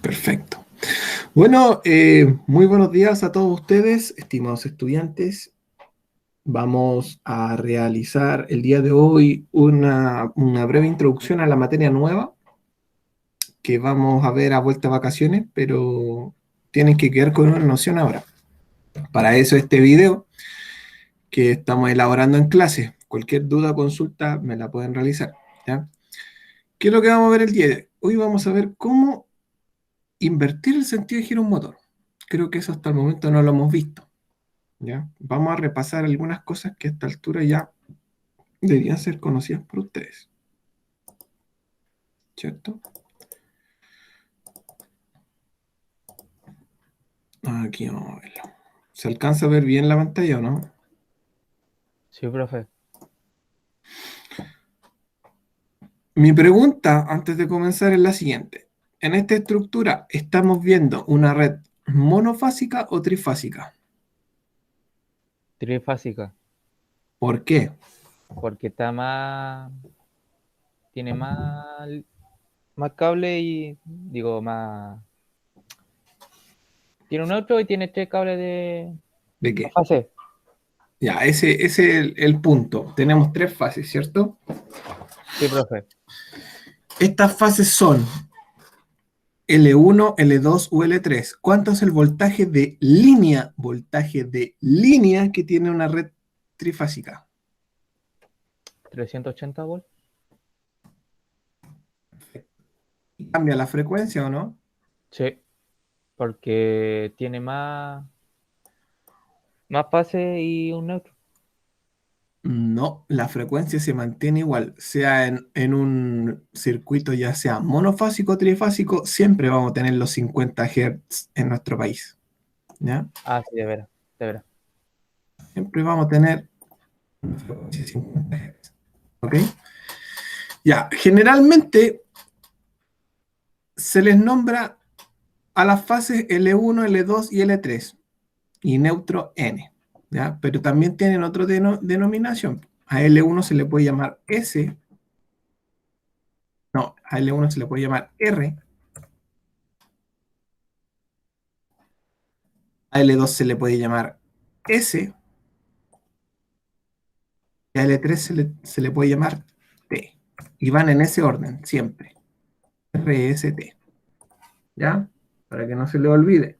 Perfecto. Bueno, muy buenos días a todos ustedes, estimados estudiantes. Vamos a realizar el día de hoy una breve introducción a la materia nueva que vamos a ver a vuelta de vacaciones, pero tienen que quedar con una noción ahora. Para eso este video que estamos elaborando en clase. Cualquier duda o consulta me la pueden realizar, ¿ya? ¿Qué es lo que vamos a ver el día de hoy? Hoy vamos a ver cómo invertir el sentido de giro a un motor. Creo que eso hasta el momento no lo hemos visto. ¿Ya? Vamos a repasar algunas cosas que a esta altura ya deberían ser conocidas por ustedes. ¿Cierto? Aquí vamos a verlo. ¿Se alcanza a ver bien la pantalla o no? Sí, profe. Mi pregunta antes de comenzar es la siguiente. En esta estructura, ¿estamos viendo una red monofásica o trifásica? Trifásica. ¿Por qué? Porque está más. Tiene más cable y. Digo, más. Tiene un neutro y tiene tres cables de. ¿De Más qué? fase. Ya, ese es el punto. Tenemos tres fases, ¿cierto? Sí, profe. Estas fases son L1, L2 o L3. ¿Cuánto es el voltaje de línea? Voltaje de línea que tiene una red trifásica. 380 volts. ¿Cambia la frecuencia o no? Sí. Porque tiene más fase y un neutro. No, la frecuencia se mantiene igual, sea en un circuito ya sea monofásico o trifásico, siempre vamos a tener los 50 Hz en nuestro país, ¿ya? Ah, sí, de veras. De veras. Siempre vamos a tener una frecuencia de 50 Hz, ¿ok? Ya, generalmente se les nombra a las fases L1, L2 y L3 y neutro N, ¿ya? Pero también tienen otra denominación. A L1 se le puede llamar S, no, a L1 se le puede llamar R, a L2 se le puede llamar S y a L3 se le puede llamar T. Y van en ese orden, siempre. R, S, T, ¿ya? Para que no se le olvide.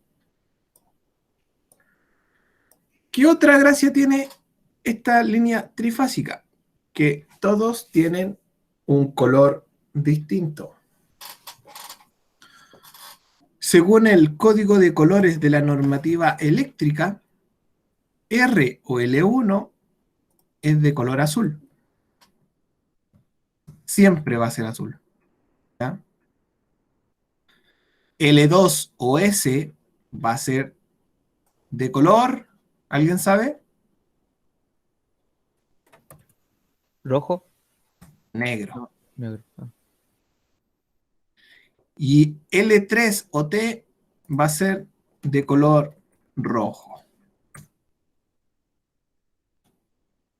¿Qué otra gracia tiene esta línea trifásica? Que todos tienen un color distinto. Según el código de colores de la normativa eléctrica, R o L1 es de color azul. Siempre va a ser azul, ¿ya? L2 o S va a ser de color, ¿alguien sabe? ¿Rojo? Negro. No, negro. Ah. Y L3 o T va a ser de color rojo.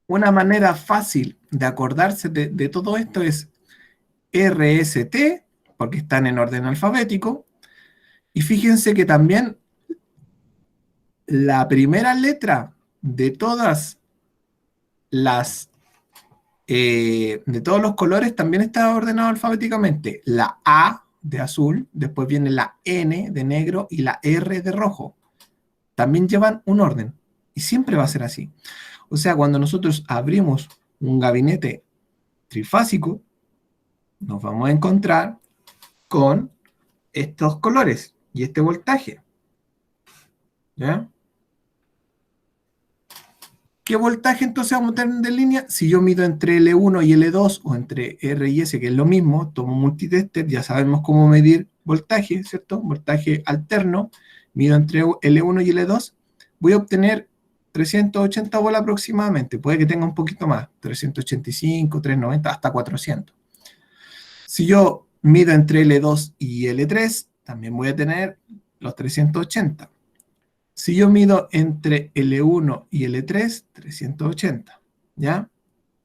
Una manera fácil de acordarse de todo esto es RST, porque están en orden alfabético. Y fíjense que también la primera letra de todas las de todos los colores también está ordenado alfabéticamente. La A de azul, después viene la N de negro y la R de rojo. También llevan un orden y siempre va a ser así. O sea, cuando nosotros abrimos un gabinete trifásico, nos vamos a encontrar con estos colores y este voltaje. ¿Ya? ¿Qué voltaje entonces vamos a tener de línea? Si yo mido entre L1 y L2 o entre R y S, que es lo mismo, tomo multitester, ya sabemos cómo medir voltaje, ¿cierto? Voltaje alterno, mido entre L1 y L2, voy a obtener 380 volt aproximadamente, puede que tenga un poquito más, 385, 390, hasta 400. Si yo mido entre L2 y L3, también voy a tener los 380. Si yo mido entre L1 y L3, 380, ¿ya?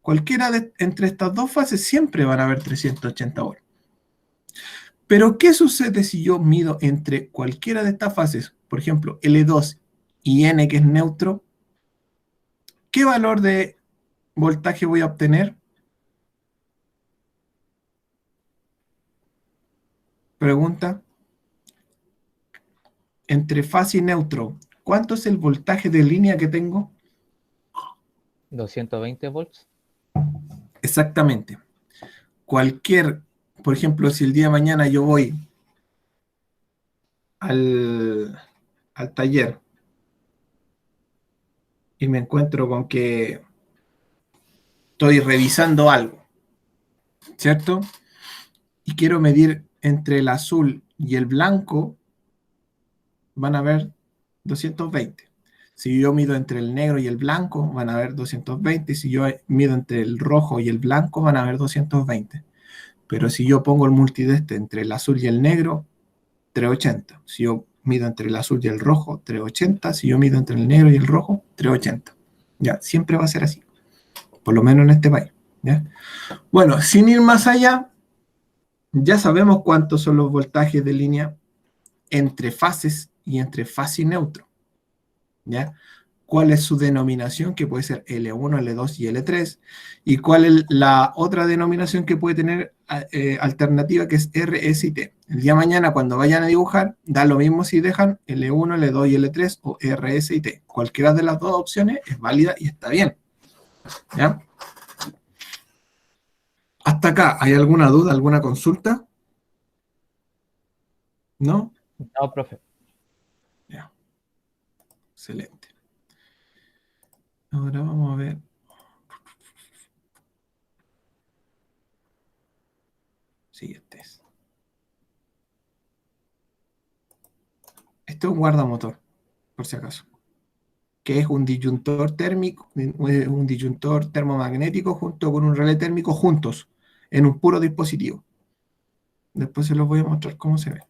Cualquiera entre estas dos fases siempre van a haber 380 volts. Pero, ¿qué sucede si yo mido entre cualquiera de estas fases? Por ejemplo, L2 y N, que es neutro. ¿Qué valor de voltaje voy a obtener? Pregunta. Entre fase y neutro, ¿cuánto es el voltaje de línea que tengo? 220 volts. Exactamente. Por ejemplo, si el día de mañana yo voy al taller y me encuentro con que estoy revisando algo, ¿cierto? Y quiero medir entre el azul y el blanco, van a haber 220. Si yo mido entre el negro y el blanco, van a haber 220. Si yo mido entre el rojo y el blanco, van a haber 220. Pero si yo pongo el multideste entre el azul y el negro, 380. Si yo mido entre el azul y el rojo, 380. Si yo mido entre el negro y el rojo, 380. Ya, siempre va a ser así. Por lo menos en este país. ¿Ya? Bueno, sin ir más allá, ya sabemos cuántos son los voltajes de línea entre fases y entre fase y neutro. ¿Ya? ¿Cuál es su denominación? Que puede ser L1, L2 y L3. ¿Y cuál es la otra denominación que puede tener alternativa, que es R, S y T? El día de mañana, cuando vayan a dibujar, da lo mismo si dejan L1, L2 y L3 o R, S y T. Cualquiera de las dos opciones es válida y está bien. ¿Ya? Hasta acá, ¿hay alguna duda, alguna consulta? ¿No? No, profe. Ya. Excelente. Ahora vamos a ver. Sí, este es. Este es un guardamotor, por si acaso, que es un disyuntor térmico, un disyuntor termomagnético junto con un relé térmico juntos, en un puro dispositivo. Después se los voy a mostrar cómo se ve.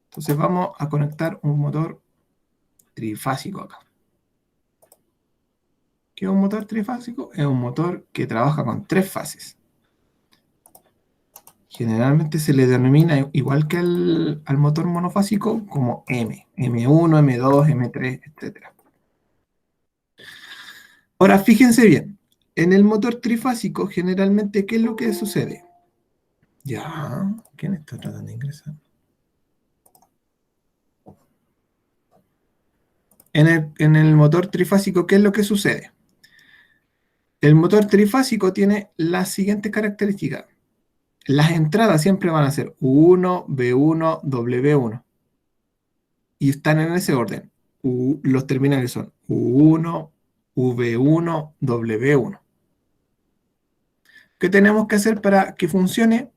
Entonces vamos a conectar un motor trifásico acá. ¿Qué es un motor trifásico? Es un motor que trabaja con 3 fases. Generalmente se le denomina, igual que al motor monofásico, como M. M1, M2, M3, etc. Ahora, fíjense bien. En el motor trifásico, generalmente, ¿qué es lo que sucede? Ya, ¿quién está tratando de ingresar? En el motor trifásico, ¿qué es lo que sucede? El motor trifásico tiene las siguientes características. Las entradas siempre van a ser U1, B1, W1. Y están en ese orden. Los terminales son U1, V1, W1. ¿Qué tenemos que hacer para que funcione?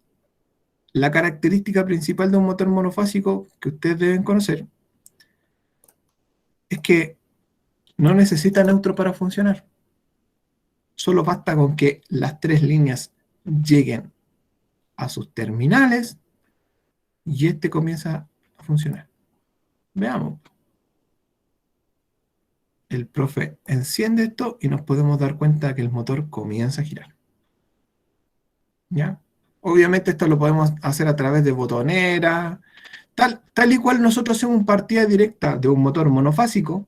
La característica principal de un motor monofásico que ustedes deben conocer es que no necesita neutro para funcionar. Solo basta con que las 3 líneas lleguen a sus terminales y este comienza a funcionar. Veamos. El profe enciende esto y nos podemos dar cuenta que el motor comienza a girar. ¿Ya? Obviamente esto lo podemos hacer a través de botoneras, tal y cual nosotros hacemos partida directa de un motor monofásico.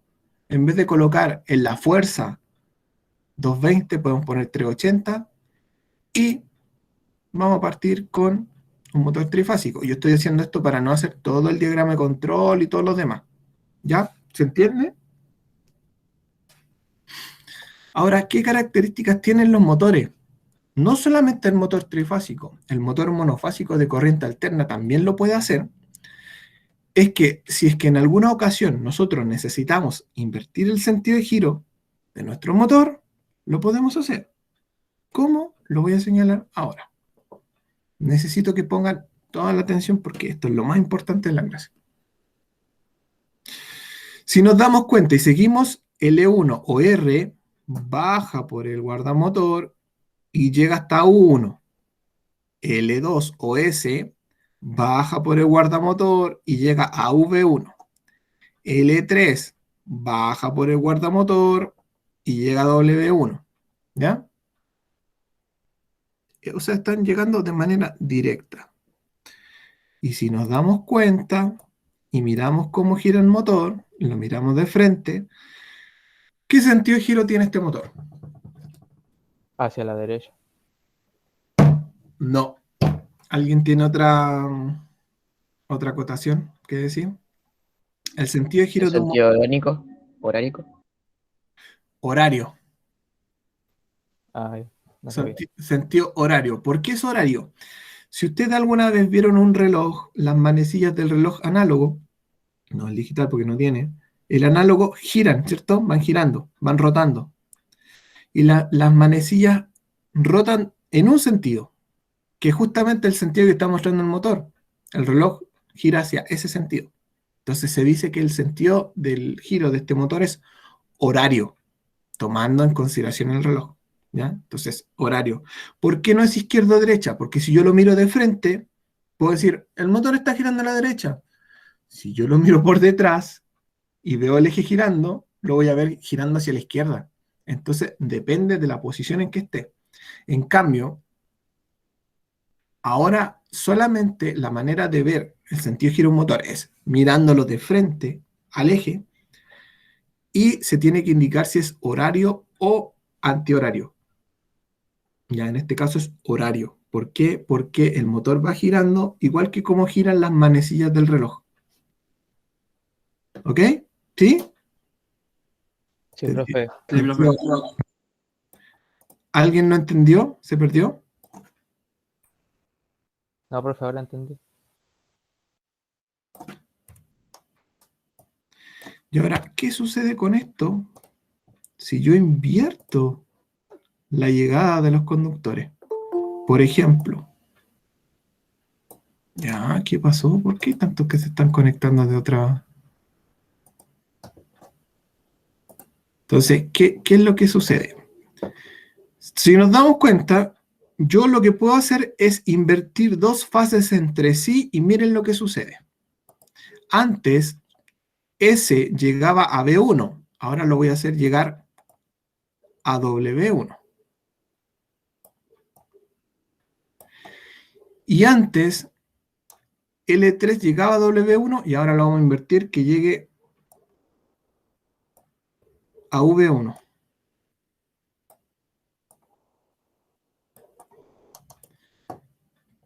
En vez de colocar en la fuerza 220, podemos poner 380 y vamos a partir con un motor trifásico. Yo estoy haciendo esto para no hacer todo el diagrama de control y todos los demás. ¿Ya? ¿Se entiende? Ahora, ¿qué características tienen los motores? No solamente el motor trifásico, el motor monofásico de corriente alterna también lo puede hacer. Es que si es que en alguna ocasión nosotros necesitamos invertir el sentido de giro de nuestro motor, lo podemos hacer. ¿Cómo? Lo voy a señalar ahora. Necesito que pongan toda la atención porque esto es lo más importante de la clase. Si nos damos cuenta y seguimos L1 o R, baja por el guardamotor y llega hasta U1. L2 o S, baja por el guardamotor y llega a V1. L3, baja por el guardamotor y llega a W1. ¿Ya? o sea, están llegando de manera directa. Y si nos damos cuenta y miramos cómo gira el motor, y lo miramos de frente, ¿qué sentido de giro tiene este motor? Hacia la derecha. No. ¿Alguien tiene otra acotación que decir? El sentido de ¿En giro de un sentido oránico? ¿Horárico? horario. Ah, ya, no sabía. Sentido horario. ¿Por qué es horario? Si ustedes alguna vez vieron un reloj, las manecillas del reloj análogo, no el digital porque no tiene, el análogo giran, ¿cierto? Van girando, van rotando. Y las manecillas rotan en un sentido, que es justamente el sentido que está mostrando el motor. El reloj gira hacia ese sentido. Entonces se dice que el sentido del giro de este motor es horario, tomando en consideración el reloj. ¿Ya? Entonces, horario. ¿Por qué no es izquierda o derecha? Porque si yo lo miro de frente, puedo decir, el motor está girando a la derecha. Si yo lo miro por detrás y veo el eje girando, lo voy a ver girando hacia la izquierda. Entonces, depende de la posición en que esté. En cambio, ahora solamente la manera de ver el sentido de giro de un motor es mirándolo de frente al eje y se tiene que indicar si es horario o antihorario. Ya en este caso es horario. ¿Por qué? Porque el motor va girando igual que como giran las manecillas del reloj. ¿Ok? ¿Sí? Sí, profe. Sí, profe. ¿Alguien no entendió? ¿Se perdió? No, profe, ahora entendí. Y ahora, ¿qué sucede con esto si yo invierto la llegada de los conductores? Por ejemplo, ya, ¿qué pasó? ¿Por qué hay tantos que se están conectando de otra? Entonces, ¿qué es lo que sucede? Si nos damos cuenta, yo lo que puedo hacer es invertir dos fases entre sí y miren lo que sucede. Antes, S llegaba a B1, ahora lo voy a hacer llegar a W1. Y antes, L3 llegaba a W1 y ahora lo vamos a invertir que llegue a V1.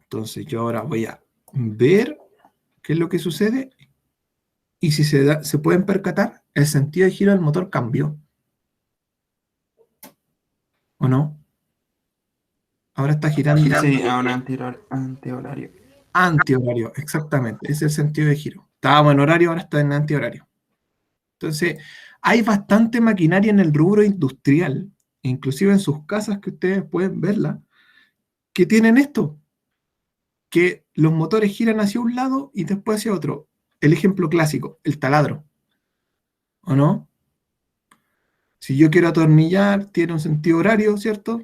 Entonces yo ahora voy a ver qué es lo que sucede y si se pueden percatar, el sentido de giro del motor cambió. ¿O no? Ahora está girando. Sí, a un antihorario. Antihorario, exactamente. Ese es el sentido de giro. Estábamos en horario, ahora está en antihorario. Entonces, hay bastante maquinaria en el rubro industrial, inclusive en sus casas que ustedes pueden verla, que tienen esto, que los motores giran hacia un lado y después hacia otro. El ejemplo clásico, el taladro. ¿O no? Si yo quiero atornillar, tiene un sentido horario, ¿cierto?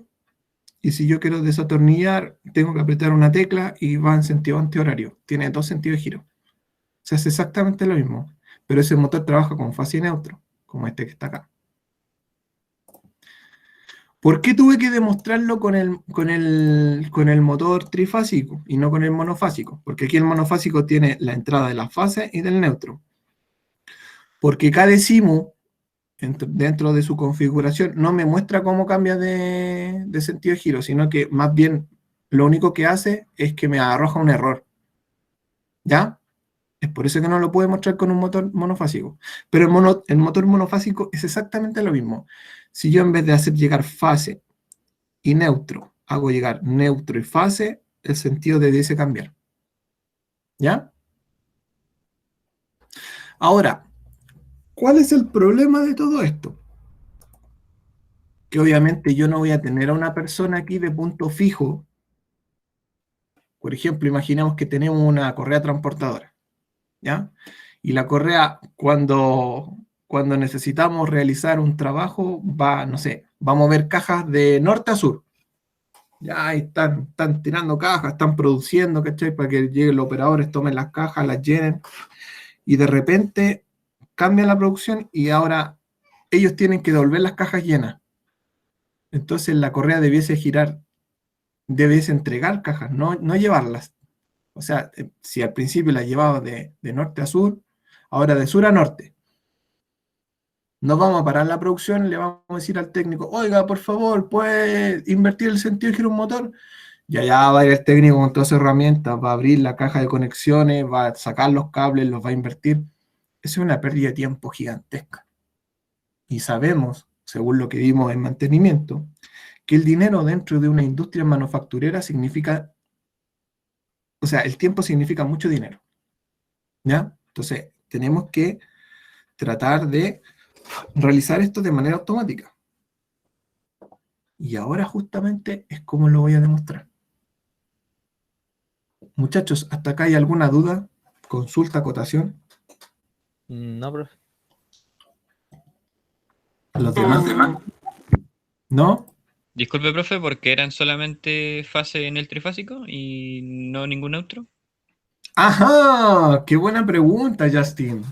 Y si yo quiero desatornillar, tengo que apretar una tecla y va en sentido antihorario. Tiene dos sentidos de giro. Se hace exactamente lo mismo, pero ese motor trabaja con fase y neutro, como este que está acá. ¿Por qué tuve que demostrarlo con el motor trifásico y no con el monofásico? Porque aquí el monofásico tiene la entrada de la fase y del neutro. Porque cada CIMU, dentro de su configuración, no me muestra cómo cambia de sentido de giro, sino que más bien lo único que hace es que me arroja un error. ¿Ya? Es por eso que no lo puede mostrar con un motor monofásico. Pero el motor monofásico es exactamente lo mismo. Si yo en vez de hacer llegar fase y neutro, hago llegar neutro y fase, el sentido debiese cambiar. ¿Ya? Ahora, ¿cuál es el problema de todo esto? Que obviamente yo no voy a tener a una persona aquí de punto fijo. Por ejemplo, imaginemos que tenemos una correa transportadora, ¿ya? Y la correa, cuando necesitamos realizar un trabajo, va, no sé, va a mover cajas de norte a sur. Ya ahí están tirando cajas, están produciendo, ¿cachai? Para que lleguen los operadores, tomen las cajas, las llenen. Y de repente cambian la producción y ahora ellos tienen que devolver las cajas llenas. Entonces la correa debiese girar debes entregar cajas, no llevarlas. O sea, si al principio las llevabas de norte a sur, ahora de sur a norte. No vamos a parar la producción, le vamos a decir al técnico, oiga, por favor, ¿puede invertir el sentido de giro un motor? Y allá va a ir el técnico con todas sus herramientas, va a abrir la caja de conexiones, va a sacar los cables, los va a invertir. Eso es una pérdida de tiempo gigantesca. Y sabemos, según lo que vimos en mantenimiento, que el dinero dentro de una industria manufacturera significa, o sea, el tiempo significa mucho dinero. ¿Ya? Entonces, tenemos que tratar de realizar esto de manera automática. Y ahora justamente es como lo voy a demostrar. Muchachos, ¿hasta acá hay alguna duda? ¿Consulta, acotación? No, profe. ¿Los demás? ¿No? Disculpe, profe, porque eran solamente fase en el trifásico y no ningún neutro. ¡Ajá! ¡Qué buena pregunta, Justin!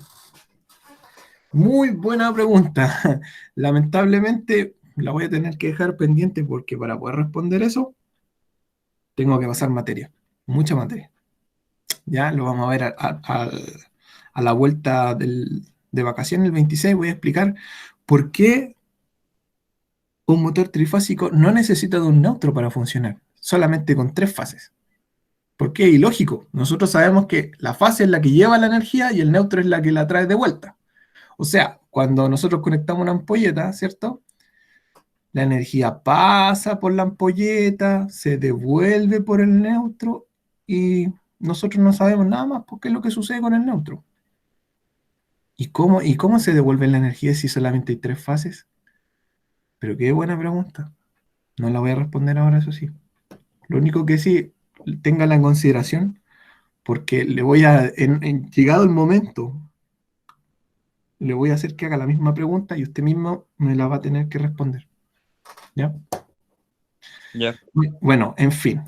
Muy buena pregunta. Lamentablemente la voy a tener que dejar pendiente porque para poder responder eso tengo que pasar materia, mucha materia. Ya lo vamos a ver a la vuelta de vacaciones el 26. Voy a explicar por qué un motor trifásico no necesita de un neutro para funcionar, solamente con 3 fases. ¿Por qué? Ilógico. Nosotros sabemos que la fase es la que lleva la energía y el neutro es la que la trae de vuelta. O sea, cuando nosotros conectamos una ampolleta, ¿cierto? La energía pasa por la ampolleta, se devuelve por el neutro y nosotros no sabemos nada más porque es lo que sucede con el neutro. ¿Y cómo se devuelve la energía si solamente hay 3 fases? Pero qué buena pregunta. No la voy a responder ahora, eso sí. Lo único que sí, téngala en consideración, porque le voy a, llegado el momento, le voy a hacer que haga la misma pregunta y usted mismo me la va a tener que responder. ¿Ya? Ya. Bueno, en fin.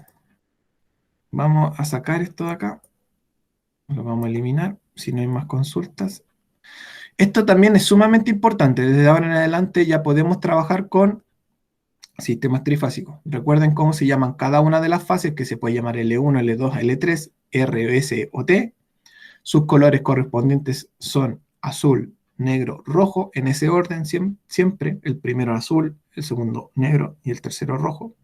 Vamos a sacar esto de acá. Lo vamos a eliminar, si no hay más consultas. Esto también es sumamente importante. Desde ahora en adelante ya podemos trabajar con sistemas trifásicos. Recuerden cómo se llaman cada una de las fases, que se puede llamar L1, L2, L3, R, S o T. Sus colores correspondientes son azul, negro, rojo, en ese orden siempre. El primero azul, el segundo negro y el tercero rojo.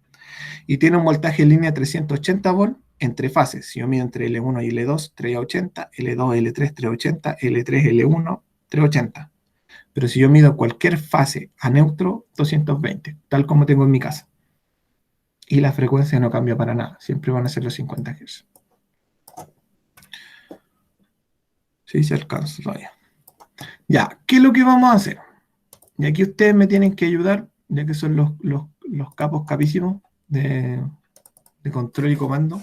Y tiene un voltaje en línea 380 volts entre fases. Si yo mido entre L1 y L2, 380, L2, L3, 380, L3, L1, 380. Pero si yo mido cualquier fase a neutro, 220, tal como tengo en mi casa. Y la frecuencia no cambia para nada, siempre van a ser los 50 Hz. Sí, se alcanza todavía. Ya, ¿qué es lo que vamos a hacer? Y aquí ustedes me tienen que ayudar, ya que son los capos capísimos de control y comando.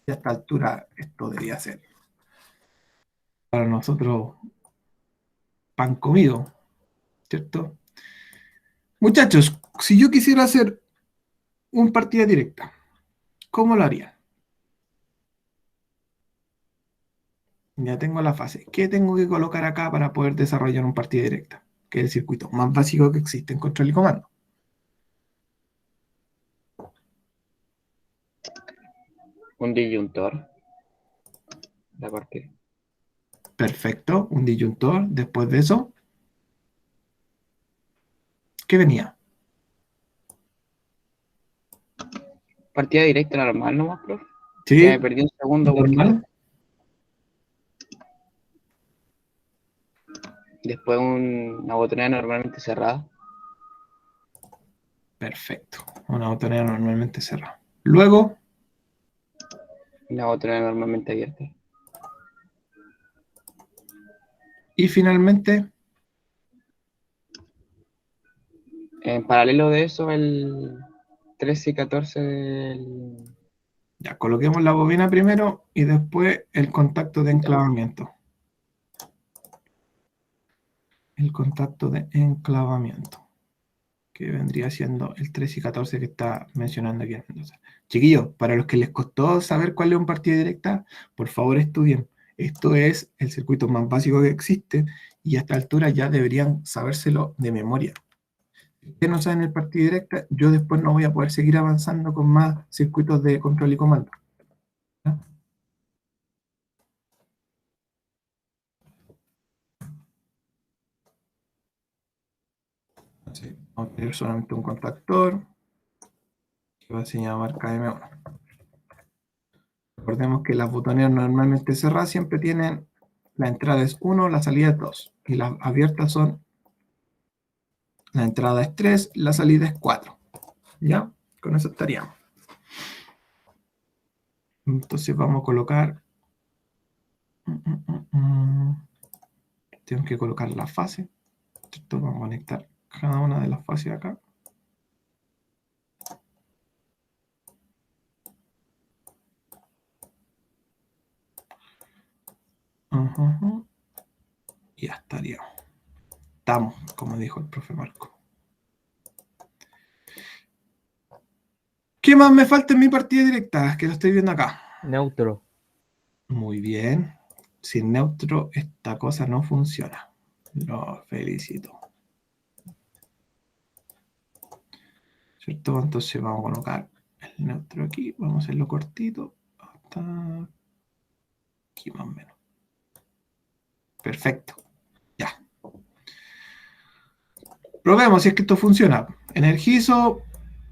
Y a esta altura esto debería ser para nosotros pan comido, ¿cierto? Muchachos, si yo quisiera hacer un partida directa, ¿cómo lo haría? Ya tengo la fase. ¿Qué tengo que colocar acá para poder desarrollar un partida directa? Que es el circuito más básico que existe en control y comando. Un disyuntor. La partida. Perfecto, un disyuntor. Después de eso, ¿qué venía? Partida directa normal nomás, profe. ¿Sí? Ya me perdí un segundo ¿Normal? porque después una botonera normalmente cerrada. Perfecto. Una botonera normalmente cerrada. Luego, Una botonera normalmente abierta. y finalmente, En paralelo de eso, el 13 y 14 del... ya coloquemos la bobina primero y después el contacto de enclavamiento. El contacto de enclavamiento, que vendría siendo el 13 y 14 que está mencionando aquí en Mendoza. Chiquillos, para los que les costó saber cuál es un partida directa, por favor estudien. Esto es el circuito más básico que existe y a esta altura ya deberían sabérselo de memoria. ustedes no saben el partida directa, yo después no voy a poder seguir avanzando con más circuitos de control y comando. ¿Ya? Así, vamos a tener solamente un contactor que va a llamar KM1. Recordemos que las botoneras normalmente cerradas siempre tienen la entrada es 1, la salida es 2. Y las abiertas son, la entrada es 3, la salida es 4. ¿Ya? Con eso estaríamos. Entonces vamos a colocar... Tengo que colocar la fase. Esto vamos a conectar cada una de las fases acá. Y ya estaría. Estamos, como dijo el profe Marco. ¿Qué más me falta en mi partida directa? Que lo estoy viendo acá. Neutro. Muy bien. Sin neutro esta cosa no funciona. Lo felicito. ¿Cierto? Entonces vamos a colocar el neutro aquí. Vamos a hacerlo cortito. Hasta aquí más o menos. Perfecto. Ya. Probemos si es que esto funciona. Energizo,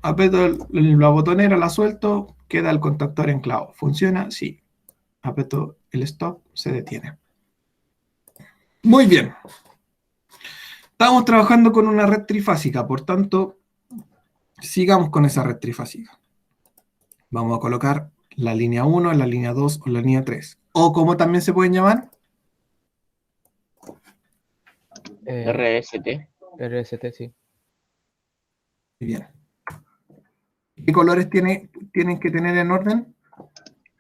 aprieto la botonera, la suelto, queda el contactor enclavo. ¿Funciona? Sí. Aprieto el stop, se detiene. Muy bien. Estamos trabajando con una red trifásica, por tanto, sigamos con esa red trifásica. Vamos a colocar la línea 1, la línea 2 o la línea 3. O como también se pueden llamar. RST. RST, sí. Muy bien. ¿Qué colores tienen que tener en orden?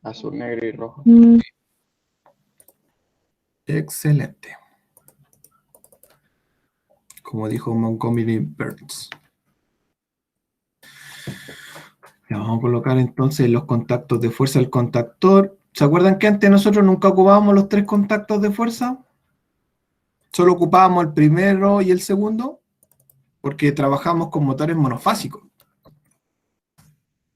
Azul, negro y rojo. Excelente. Como dijo Montgomery Burns. Ya vamos a colocar entonces los contactos de fuerza del contactor. ¿Se acuerdan que antes nosotros nunca ocupábamos los 3 contactos de fuerza? Solo ocupábamos el primero y el segundo, porque trabajamos con motores monofásicos.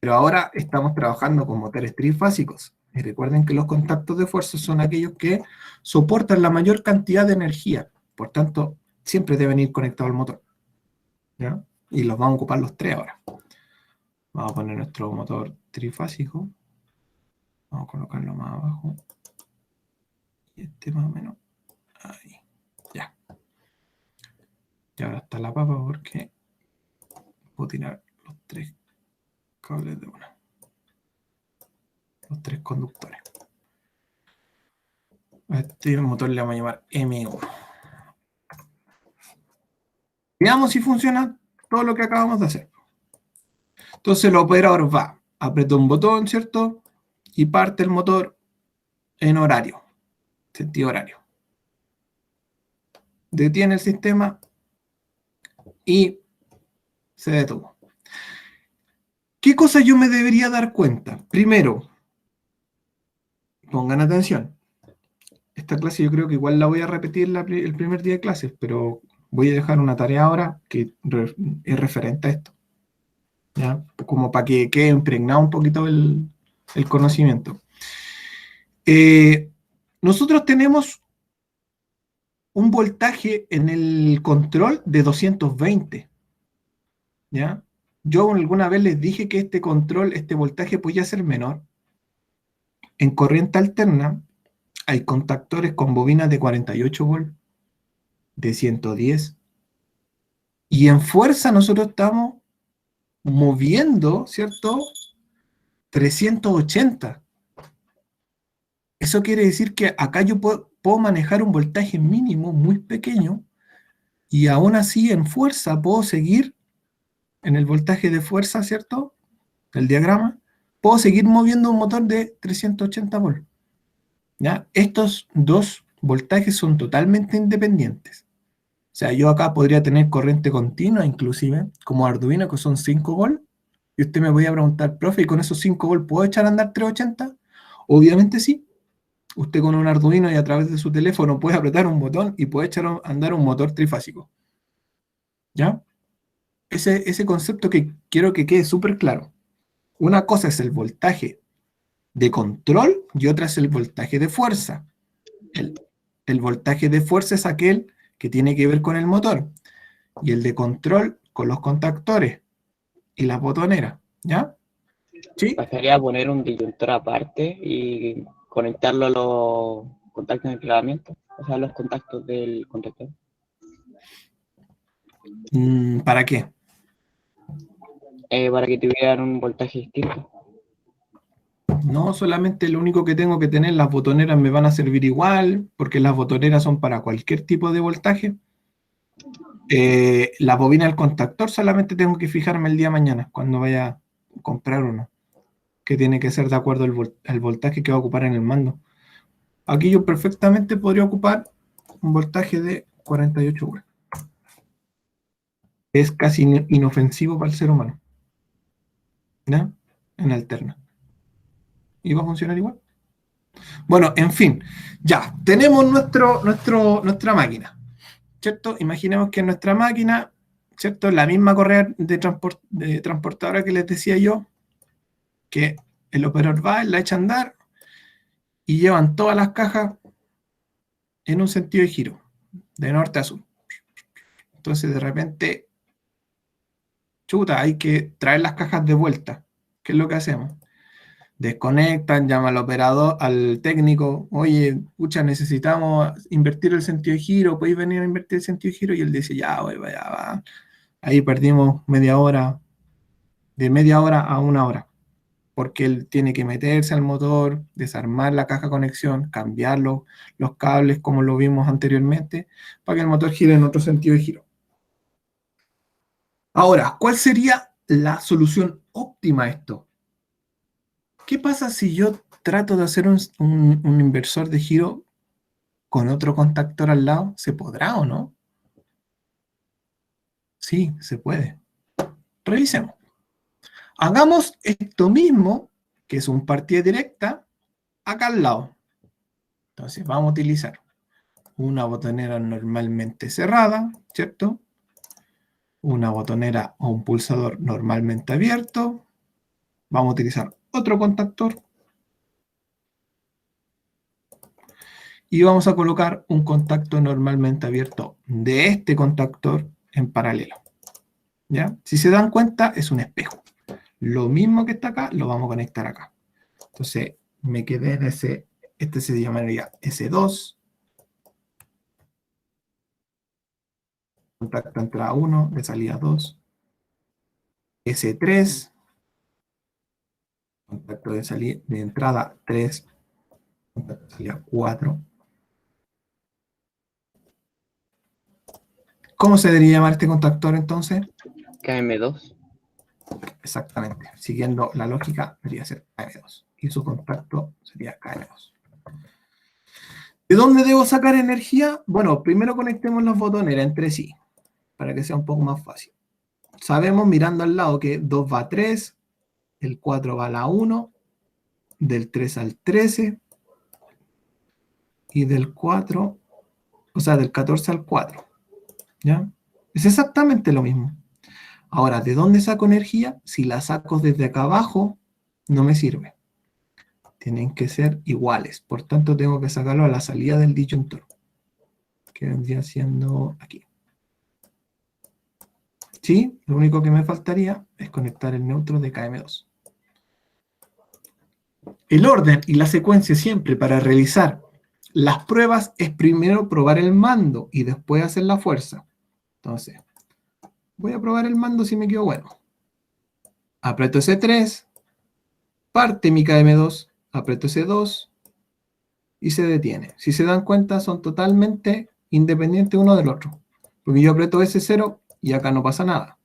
Pero ahora estamos trabajando con motores trifásicos. Y recuerden que los contactos de fuerza son aquellos que soportan la mayor cantidad de energía. Por tanto, siempre deben ir conectados al motor. ¿Ya? Y los vamos a ocupar los 3 ahora. Vamos a poner nuestro motor trifásico. Vamos a colocarlo más abajo. Y este más o menos. Ahí. Ya. Y ahora está la papa porque puedo tirar los 3 cables de una. Los 3 conductores. A este motor le vamos a llamar M1. Veamos si funciona todo lo que acabamos de hacer. Entonces el operador va, aprieta un botón, ¿cierto? Y parte el motor en horario, sentido horario. Detiene el sistema y se detuvo. ¿Qué cosa yo me debería dar cuenta? Primero, pongan atención. Esta clase yo creo que igual la voy a repetir el primer día de clases, pero voy a dejar una tarea ahora que es referente a esto. ¿Ya? Como para que quede impregnado un poquito el conocimiento. Nosotros tenemos un voltaje en el control de 220. ¿Ya? Yo alguna vez les dije que este control, este voltaje podía ser menor. En corriente alterna hay contactores con bobinas de 48 volts, de 110. Y en fuerza nosotros estamos moviendo, ¿cierto? 380. Eso quiere decir que acá yo puedo manejar un voltaje mínimo muy pequeño y aún así en fuerza puedo seguir en el voltaje de fuerza, ¿cierto? El diagrama, puedo seguir moviendo un motor de 380 volts. ¿Ya? Estos dos voltajes son totalmente independientes. O sea, yo acá podría tener corriente continua, inclusive, como Arduino, que son 5 volts, y usted me podría preguntar, profe, ¿y con esos 5 volts puedo echar a andar 380? Obviamente sí. Usted con un Arduino y a través de su teléfono puede apretar un botón y puede echar a andar un motor trifásico. ¿Ya? ese concepto que quiero que quede súper claro. Una cosa es el voltaje de control y otra es el voltaje de fuerza. El voltaje de fuerza es aquel que tiene que ver con el motor y el de control con los contactores y las botoneras, ¿ya? ¿Sí? Pasaría poner un disyuntor aparte y conectarlo a los contactos de enclavamiento, o sea, los contactos del contactor. ¿Para qué? Para que tuvieran un voltaje distinto. No, solamente lo único que tengo que tener, las botoneras me van a servir igual, porque las botoneras son para cualquier tipo de voltaje. La bobina del contactor solamente tengo que fijarme el día de mañana, cuando vaya a comprar uno, que tiene que ser de acuerdo al voltaje que va a ocupar en el mando. Aquí yo perfectamente podría ocupar un voltaje de 48 volts. Es casi inofensivo para el ser humano, ¿ya? En alterna. Y va a funcionar igual. Bueno, en fin, ya, tenemos nuestra máquina, ¿cierto? Imaginemos que en nuestra máquina, ¿cierto? La misma correa de transportadora que les decía yo, que el operador va, la echa a andar y llevan todas las cajas en un sentido de giro, de norte a sur. Entonces, de repente, chuta, hay que traer las cajas de vuelta. ¿Qué es lo que hacemos? Desconectan, llama al operador, al técnico, oye, pucha, necesitamos invertir el sentido de giro, ¿podéis venir a invertir el sentido de giro? Y él dice, ya, voy, ya va. Ahí perdimos media hora, de media hora a una hora, porque él tiene que meterse al motor, desarmar la caja de conexión, cambiar los cables como lo vimos anteriormente, para que el motor gire en otro sentido de giro. Ahora, ¿cuál sería la solución óptima a esto? ¿Qué pasa si yo trato de hacer un inversor de giro con otro contactor al lado? ¿Se podrá o no? Sí, se puede. Revisemos. Hagamos esto mismo, que es un partida directa, acá al lado. Entonces vamos a utilizar una botonera normalmente cerrada, ¿cierto? Una botonera o un pulsador normalmente abierto. Vamos a utilizar otro contactor. Y vamos a colocar un contacto normalmente abierto de este contactor en paralelo. ¿Ya? Si se dan cuenta, es un espejo. Lo mismo que está acá, lo vamos a conectar acá. Entonces, me quedé en ese, este se llamaría S2. Contacto de entrada 1, de salida 2. S3. Contacto de salida, de entrada 3. Contacto de salida 4. ¿Cómo se debería llamar este contactor entonces? KM2. Exactamente. Siguiendo la lógica, debería ser KM2. Y su contacto sería KM2. ¿De dónde debo sacar energía? Bueno, primero conectemos las botoneras entre sí, para que sea un poco más fácil. Sabemos mirando al lado que 2 va a 3, el 4 va a la 1, del 3 al 13, y del 4, o sea, del 14 al 4. ¿Ya? Es exactamente lo mismo. Ahora, ¿de dónde saco energía? Si la saco desde acá abajo, no me sirve. Tienen que ser iguales. Por tanto, tengo que sacarlo a la salida del disyuntor, que vendría siendo aquí. ¿Sí? Lo único que me faltaría es conectar el neutro de KM2. El orden y la secuencia siempre para realizar las pruebas es primero probar el mando y después hacer la fuerza. Entonces, voy a probar el mando si me quedo bueno. Aprieto S3, parte mi KM2, aprieto S2 y se detiene. Si se dan cuenta, son totalmente independientes uno del otro. Porque yo aprieto S0 y acá no pasa nada.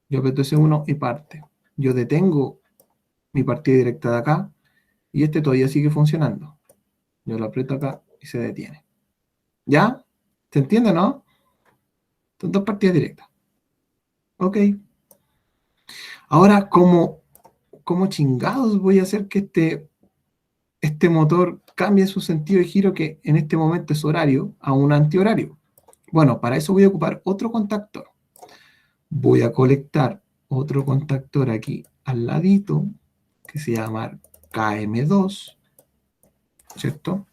Yo aprieto S1 y parte. Yo detengo mi partida directa de acá y este todavía sigue funcionando. Yo lo aprieto acá y se detiene. ¿Ya? ¿Se entiende, no? Son dos partidas directas. Ok. Ahora, ¿cómo chingados voy a hacer que este motor cambie su sentido de giro, que en este momento es horario, a un antihorario? Bueno, para eso voy a ocupar otro contactor. Voy a colectar otro contactor aquí al ladito, que se llama KM2, ¿cierto?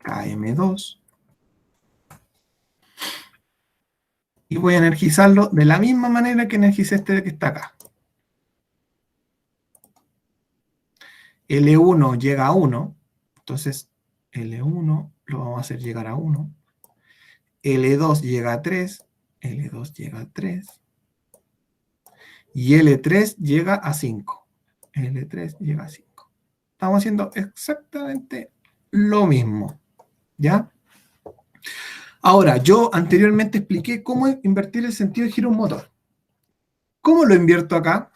KM2. Y voy a energizarlo de la misma manera que energicé este que está acá. L1 llega a 1, entonces L1 lo vamos a hacer llegar a 1. L2 llega a 3, L2 llega a 3. Y L3 llega a 5. L3 llega a 5. Estamos haciendo exactamente lo mismo, ¿ya? Ahora, yo anteriormente expliqué cómo invertir el sentido de giro de un motor. ¿Cómo lo invierto acá?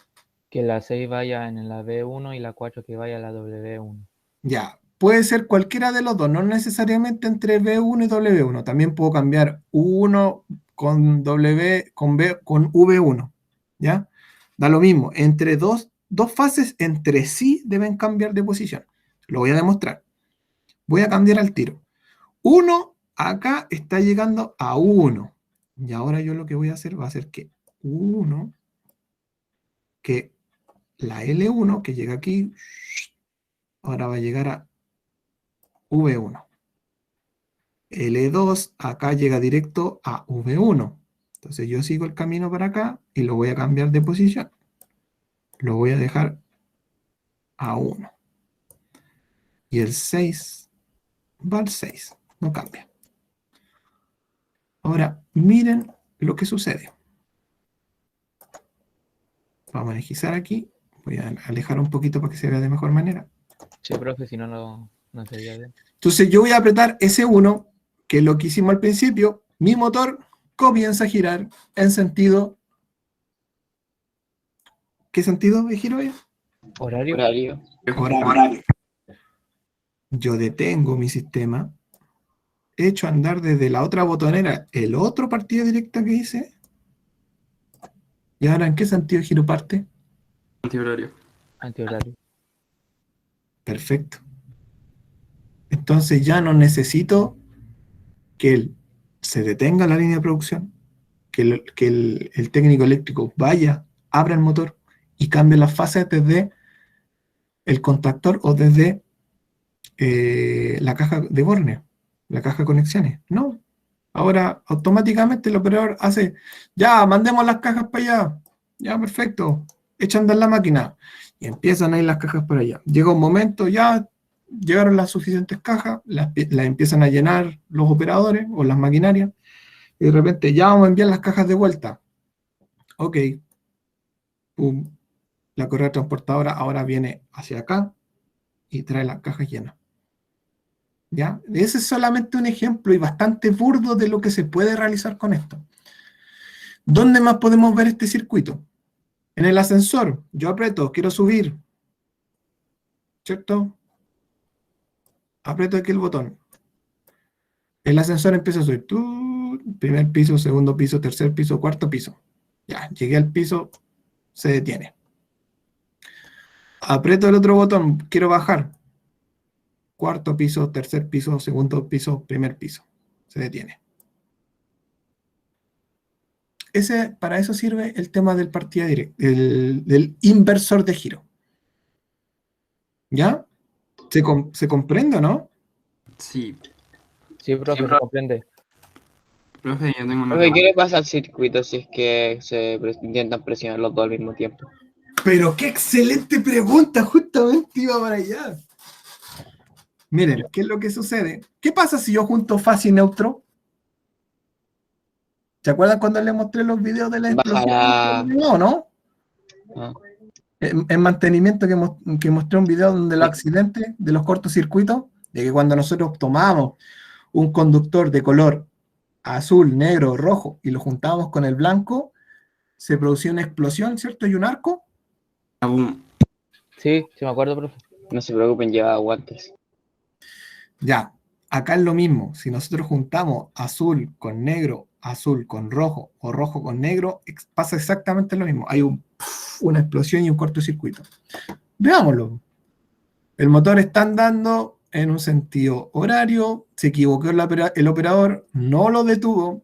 Que la 6 vaya en la B1 y la 4 que vaya a la W1. Ya, puede ser cualquiera de los dos, no necesariamente entre B1 y W1. También puedo cambiar U1 con W, con V1, ¿ya? Da lo mismo, entre dos fases entre sí deben cambiar de posición. Lo voy a demostrar. Voy a cambiar al tiro. 1 acá está llegando a 1. Y ahora yo lo que voy a hacer va a ser que 1, que la L1 que llega aquí, ahora va a llegar a V1. L2 acá llega directo a V1. Entonces yo sigo el camino para acá y lo voy a cambiar de posición. Lo voy a dejar a 1. Y el 6 va al 6. No cambia. Ahora, miren lo que sucede. Vamos a energizar aquí. Voy a alejar un poquito para que se vea de mejor manera. Sí, profe, si no, no sería bien. Entonces yo voy a apretar S1, que es lo que hicimos al principio. Mi motor comienza a girar en sentido... ¿Qué sentido de giro es? ¿Horario? Horario. Horario. Yo detengo mi sistema, echo a andar desde la otra botonera el otro partido directo que hice. ¿Y ahora en qué sentido de giro parte? Antihorario. Antihorario. Perfecto. Entonces ya no necesito que se detenga la línea de producción, que el técnico eléctrico vaya, abra el motor y cambie las fases desde el contactor o desde la caja de borne, la caja de conexiones. No. Ahora automáticamente el operador hace, ya, mandemos las cajas para allá. Ya, perfecto. Echa a andar la máquina. Y empiezan a ir las cajas para allá. Llega un momento, ya llegaron las suficientes cajas, las empiezan a llenar los operadores o las maquinarias. Y de repente, ya vamos a enviar las cajas de vuelta. Ok. Pum. La correa transportadora ahora viene hacia acá y trae las cajas llenas. ¿Ya? Ese es solamente un ejemplo y bastante burdo de lo que se puede realizar con esto. ¿Dónde más podemos ver este circuito? En el ascensor. Yo aprieto, quiero subir. ¿Cierto? Aprieto aquí el botón. El ascensor empieza a subir. Primer piso, segundo piso, tercer piso, cuarto piso. Ya, llegué al piso, se detiene. Aprieto el otro botón, quiero bajar. Cuarto piso, tercer piso, segundo piso, primer piso. Se detiene. Para eso sirve el tema del partida directa, del inversor de giro. ¿Ya? ¿Se comprende o no? Sí. Sí, profe, Sí, se comprende. Profe, yo tengo una Profe, ¿qué pregunta. le pasa al circuito si es que intentan presionar los dos al mismo tiempo? Pero qué excelente pregunta, justamente iba para allá. Miren, ¿qué es lo que sucede? ¿Qué pasa si yo junto fase y neutro? ¿Se acuerdan cuando les mostré los videos de la explosión? Bajará. No, ¿no? Ah, En mantenimiento que mostré un video donde los accidentes de los cortocircuitos, de que cuando nosotros tomamos un conductor de color azul, negro, rojo y lo juntábamos con el blanco, se producía una explosión, ¿cierto? Y un arco. Boom. Sí, sí me acuerdo, profe. no se preocupen, lleva guantes. Ya, acá es lo mismo. Si nosotros juntamos azul con negro, azul con rojo o rojo con negro, pasa exactamente lo mismo. Hay una explosión y un cortocircuito. Veámoslo. El motor está andando en un sentido horario, se equivocó el operador, no lo detuvo,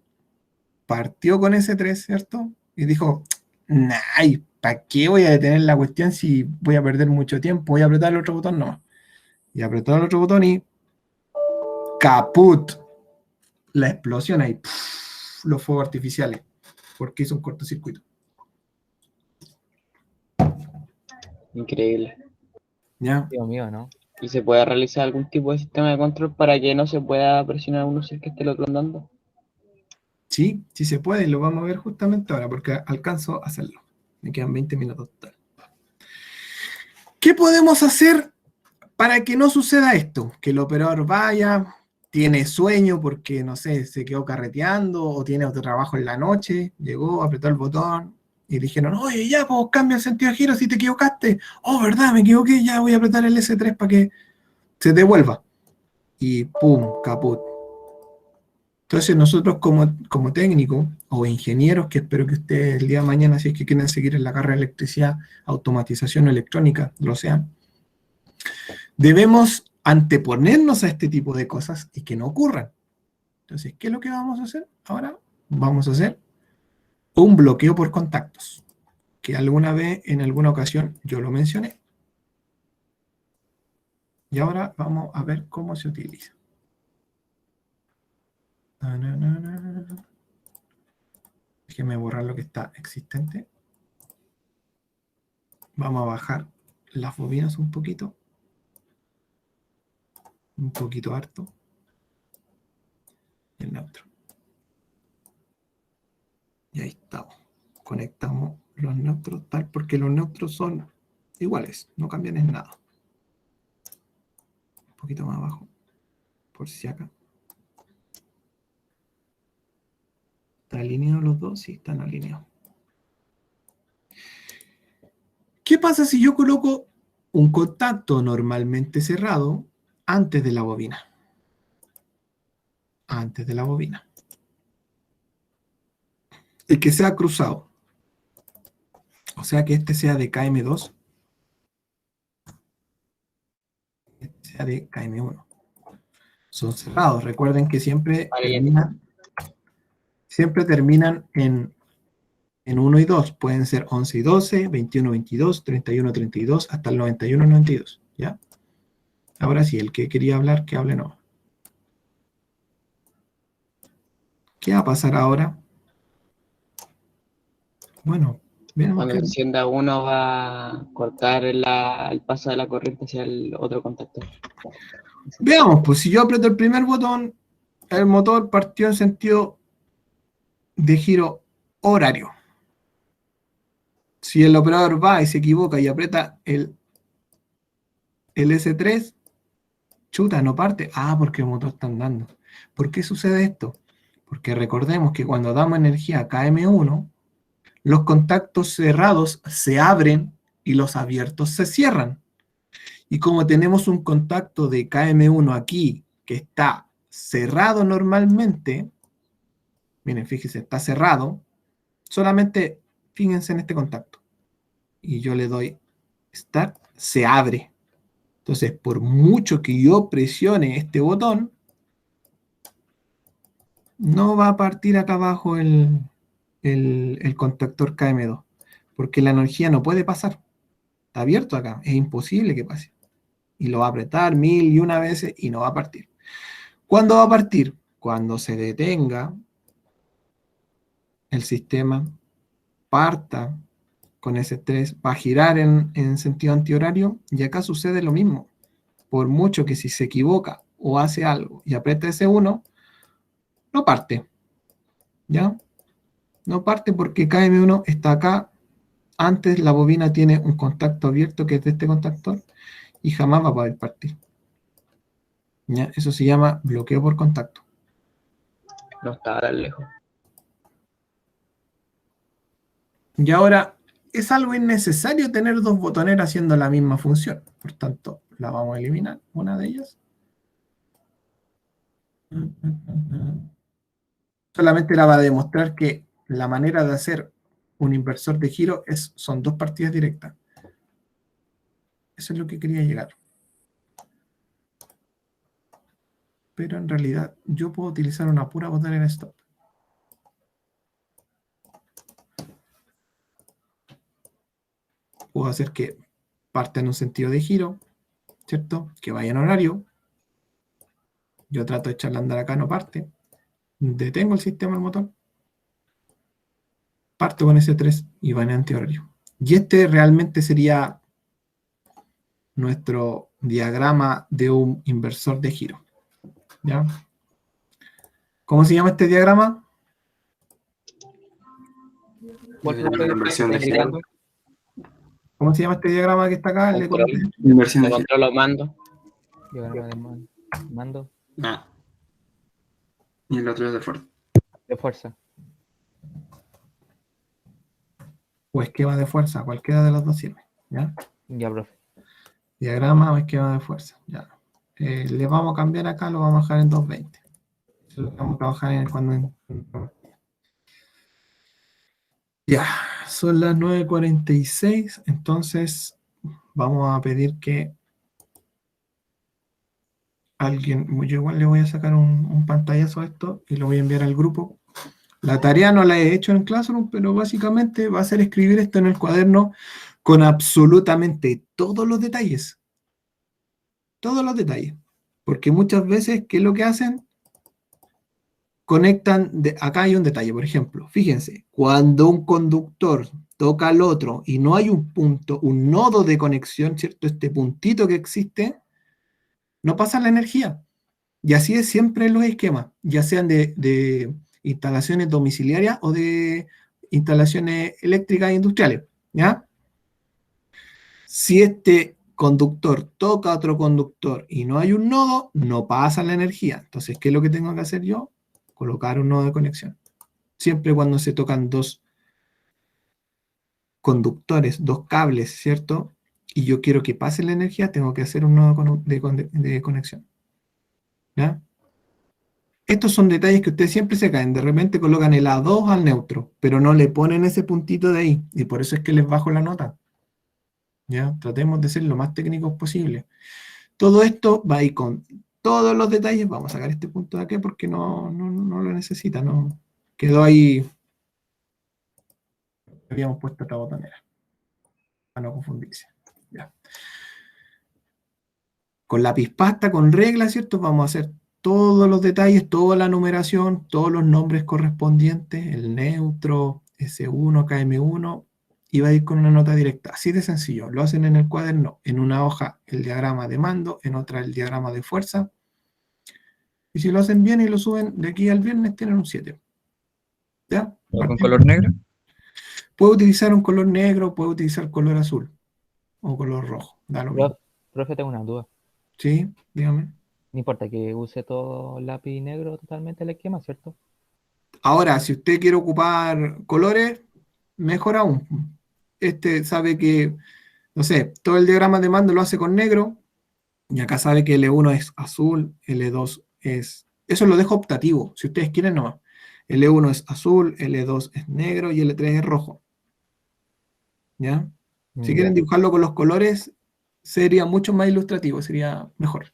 partió con S3, ¿cierto? y dijo, nah, ¿para qué voy a detener la cuestión si voy a perder mucho tiempo? Voy a apretar el otro botón nomás. Y apretó el otro botón y ¡caput! La explosión ahí, ¡puf! Los fuegos artificiales, porque hizo un cortocircuito. Increíble. ¿Ya? Dios mío, ¿no? ¿Y se puede realizar algún tipo de sistema de control para que no se pueda presionar uno si es que esté el otro andando? Sí, sí se puede, lo vamos a ver justamente ahora, porque alcanzo a hacerlo. Me quedan 20 minutos total. ¿Qué podemos hacer para que no suceda esto? Que el operador vaya, tiene sueño porque, no sé, se quedó carreteando o tiene otro trabajo en la noche, llegó, apretó el botón y dijeron, oye, ya, pues cambia el sentido de giro si te equivocaste. Oh, ¿verdad? Me equivoqué, ya voy a apretar el S3 para que se devuelva. Y pum, caput. Entonces nosotros como técnicos o ingenieros, que espero que ustedes el día de mañana, si es que quieren seguir en la carrera de electricidad, automatización o electrónica, lo sean, debemos anteponernos a este tipo de cosas y que no ocurran. Entonces, ¿qué es lo que vamos a hacer? Ahora vamos a hacer un bloqueo por contactos, que alguna vez, en alguna ocasión, yo lo mencioné. Y ahora vamos a ver cómo se utiliza. Déjenme borrar lo que está existente. Vamos a bajar las bobinas un poquito harto, y el neutro. Y ahí estamos. Conectamos los neutros tal, porque los neutros son iguales, no cambian en nada. Un poquito más abajo, por si acá. ¿Están alineados los dos? Sí, están alineados. ¿Qué pasa si yo coloco un contacto normalmente cerrado antes de la bobina? Antes de la bobina. El que sea cruzado. O sea que este sea de KM2. Este sea de KM1. Son cerrados. Recuerden que siempre terminan en 1 y 2. Pueden ser 11 y 12, 21, 22, 31, 32, hasta el 91, 92. ¿Ya? Ahora sí, el que quería hablar, que hable no. ¿Qué va a pasar ahora? Bueno, veamos Cuando que... encienda uno va a cortar el paso de la corriente hacia el otro contacto. Veamos, pues si yo aprieto el primer botón, el motor partió en sentido de giro horario. Si el operador va y se equivoca y aprieta el S3, chuta, no parte. Ah, porque el motor está andando. ¿Por qué sucede esto? Porque recordemos que cuando damos energía a KM1, los contactos cerrados se abren y los abiertos se cierran. Y como tenemos un contacto de KM1 aquí que está cerrado normalmente, miren, fíjense, está cerrado, solamente fíjense en este contacto. Y yo le doy Start, se abre. Entonces, por mucho que yo presione este botón, no va a partir acá abajo el contactor KM2, porque la energía no puede pasar. Está abierto acá, es imposible que pase. Y lo va a apretar 1001 veces y no va a partir. ¿Cuándo va a partir? Cuando se detenga el sistema, parta con ese estrés, va a girar en sentido antihorario y acá sucede lo mismo. Por mucho que si se equivoca o hace algo y aprieta ese 1, no parte. ¿Ya? No parte porque KM1 está acá. Antes la bobina tiene un contacto abierto que es de este contactor y jamás va a poder partir. ¿Ya? Eso se llama bloqueo por contacto. No estaba tan lejos. Y ahora, es algo innecesario tener dos botoneras haciendo la misma función. Por tanto, la vamos a eliminar, una de ellas. Solamente la va a demostrar que la manera de hacer un inversor de giro son dos partidas directas. Eso es lo que quería llegar. Pero en realidad yo puedo utilizar una pura botonera stop. puedo hacer que parta en un sentido de giro, ¿cierto? Que vaya en horario. Yo trato de echarla a andar acá, no parte. Detengo el sistema del motor. Parto con ese 3 y va en antihorario. Y este realmente sería nuestro diagrama de un inversor de giro. ¿Ya? ¿Cómo se llama este diagrama? ¿Cuál La profe inversión está de giro. indicando? ¿Cómo se llama este diagrama que está acá? El de Control. corriente. Inversión De de giro. control o mando. Diagrama de mando Ah. Y el otro es de fuerza. de fuerza. O esquema de fuerza, cualquiera de los dos sirve. ¿Ya? Ya, profe. Diagrama o esquema de fuerza. Ya. Le vamos a cambiar acá, lo vamos a dejar en 220. Lo vamos a trabajar ya, son las 9:46, entonces vamos a pedir que alguien, yo igual le voy a sacar un pantallazo a esto y lo voy a enviar al grupo. La tarea no la he hecho en Classroom, pero básicamente va a ser escribir esto en el cuaderno con absolutamente todos los detalles. Todos los detalles. Porque muchas veces, ¿qué es lo que hacen? Conectan, acá hay un detalle, por ejemplo, fíjense, cuando un conductor toca al otro y no hay un punto, un nodo de conexión, ¿cierto? Este puntito que existe, no pasa la energía. Y así es siempre en los esquemas, ya sean de instalaciones domiciliarias o de instalaciones eléctricas e industriales, ¿ya? Si este conductor toca a otro conductor y no hay un nodo, no pasa la energía. Entonces, ¿qué es lo que tengo que hacer yo? Colocar un nodo de conexión. Siempre cuando se tocan dos conductores, dos cables, ¿cierto? Y yo quiero que pase la energía, tengo que hacer un nodo de conexión. ¿Ya? Estos son detalles que ustedes siempre se caen. De repente colocan el A2 al neutro, pero no le ponen ese puntito de ahí. Y por eso es que les bajo la nota. ¿Ya? Tratemos de ser lo más técnicos posible. Todo esto va ahí con todos los detalles. Vamos a sacar este punto de aquí porque no lo necesita. No. Quedó ahí. Habíamos puesto otra botonera. Para no confundirse. Ya. Con lápiz pasta, con reglas, ¿cierto? Vamos a hacer todos los detalles, toda la numeración, todos los nombres correspondientes, el neutro, S1, KM1, y va a ir con una nota directa. Así de sencillo. Lo hacen en el cuaderno, en una hoja el diagrama de mando, en otra el diagrama de fuerza. Y si lo hacen bien y lo suben de aquí al viernes, tienen un 7. ¿Ya? ¿Con color negro? Puedo utilizar un color negro, puedo utilizar color azul o color rojo. Da lo mismo. Profe, tengo una duda. Sí, dígame. No importa que use todo lápiz negro totalmente el esquema, ¿cierto? Ahora, si usted quiere ocupar colores, mejor aún. Este sabe que, no sé, todo el diagrama de mando lo hace con negro, y acá sabe que L1 es azul, L2 es... Eso lo dejo optativo, si ustedes quieren nomás. L1 es azul, L2 es negro y L3 es rojo. ¿Ya? Si quieren dibujarlo con los colores, sería mucho más ilustrativo, sería mejor.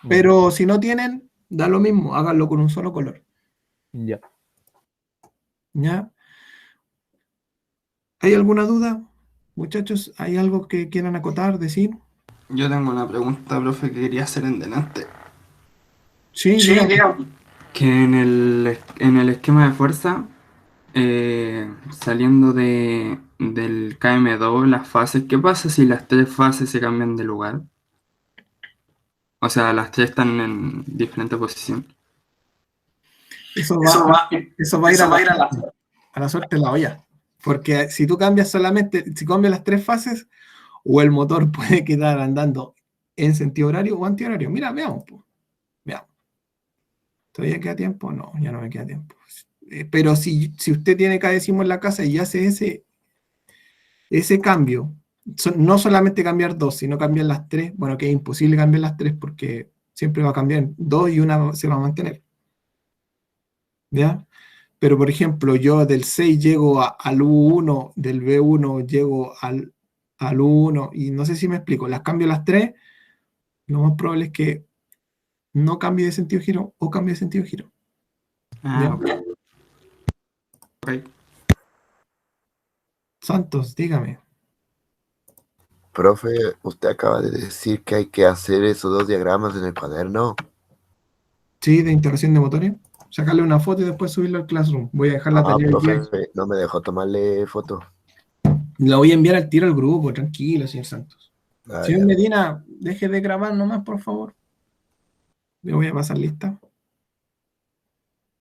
Pero si no tienen, da lo mismo, háganlo con un solo color. Ya. ¿Ya? ¿Hay alguna duda? Muchachos, ¿hay algo que quieran acotar, decir? Yo tengo una pregunta, profe, que quería hacer en delante. Sí, dígame. Que en el esquema de fuerza, saliendo del KM2, las fases, ¿qué pasa si las tres fases se cambian de lugar? O sea, las tres están en diferente posición. Eso va a ir a la suerte de la olla. Porque si tú cambias solamente, si cambias las tres fases, o el motor puede quedar andando en sentido horario o antihorario. Mira, veamos. Veamos. ¿Todavía queda tiempo? No, ya no me queda tiempo. Pero si usted tiene cada décimo en la casa y hace ese cambio, no solamente cambiar dos, sino cambiar las tres, bueno, que es imposible cambiar las tres porque siempre va a cambiar dos y una se va a mantener. ¿Ya? Pero, por ejemplo, yo del 6 llego al U1, del B1 llego al U1, y no sé si me explico, las cambio las tres, lo más probable es que no cambie de sentido de giro o cambie de sentido de giro. Ah, ¿Ya? ok. Santos, dígame. Profe, usted acaba de decir que hay que hacer esos 2 diagramas en el cuaderno. Sí, de integración de motores. Sacarle una foto y después subirlo al Classroom. Voy a dejar la tarea hoy día. Profe, no me dejó tomarle foto. La voy a enviar al tiro al grupo, tranquilo, señor Santos. Ah, Señor ya. Medina, deje de grabar nomás, por favor. Le voy a pasar lista.